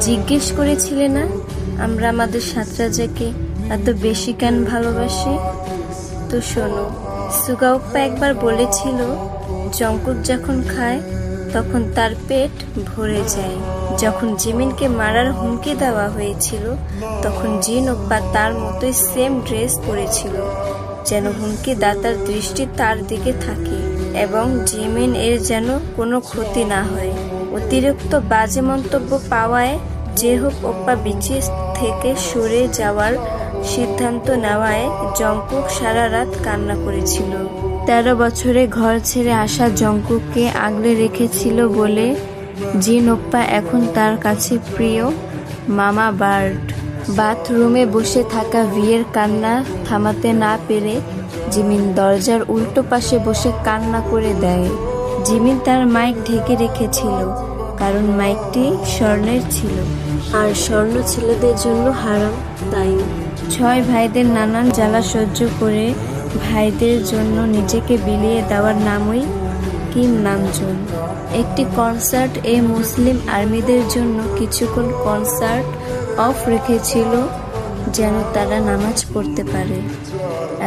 জিজ্ঞেস করেছিলে না আমরা আমাদের সাতরাজাকে এত বেশি কেন ভালোবাসি? তো শোনো, সুগা ওপ্পা একবার বলেছিল জংকুক যখন খায় তখন তার পেট ভরে যায়। যখন জিমিনকে মারার হুমকি দেওয়া হয়েছিল তখন জিন ওপ্পা তার মতোই সেম ড্রেস পরেছিল, যেন হুমকি দাতার দৃষ্টি তার দিকে থাকে এবং জিমিন এর যেন কোনো ক্ষতি না হয়। অতিরিক্ত বাজে মন্তব্য পাওয়ায় জেহোক ওপ্পা বিচে থেকে সরে যাওয়ার সিদ্ধান্ত নেওয়ায় জংকুক সারা রাত কান্না করেছিল। 13 বছরে ঘর ছেড়ে আসা জংকুককে আগলে রেখেছিল বলে জিন ওপ্পা এখন তার কাছে প্রিয় মামা বার্ড। বাথরুমে বসে থাকা ভিয়ের কান্না থামাতে না পেরে জিমিন দরজার উল্টো পাশে বসে কান্না করে দেয়। জিমিন তার মাইক ঢেকে রেখেছিল কারণ মাইকটি স্বর্ণের ছিল আর স্বর্ণ ছেলেদের জন্য হারাম, তাই 6 ভাইদের নানান জ্বালা সহ্য করে ভাইদের জন্য নিজেকে বিলিয়ে দেওয়ার নামই কিম নামজুন। একটি কনসার্ট মুসলিম আর্মিদের জন্য কিছুক্ষণ কনসার্ট অফ রেখেছিল যেন তারা নামাজ পড়তে পারে।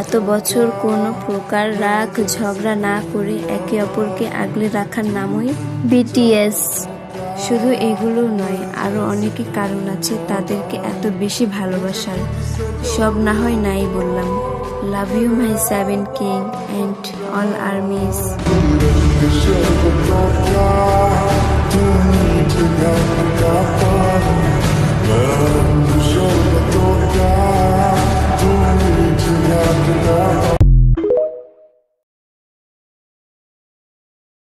এত বছর কোনো প্রকার রাগ ঝগড়া না করে একে অপরকে আগলে রাখার নামই বিটিএস। শুধু এগুলো নয়, আরো অনেকই কারণ আছে তাদেরকে এত বেশি ভালোবাসার। সব না হয় নাই বললাম। Love you my 7 king and all army's.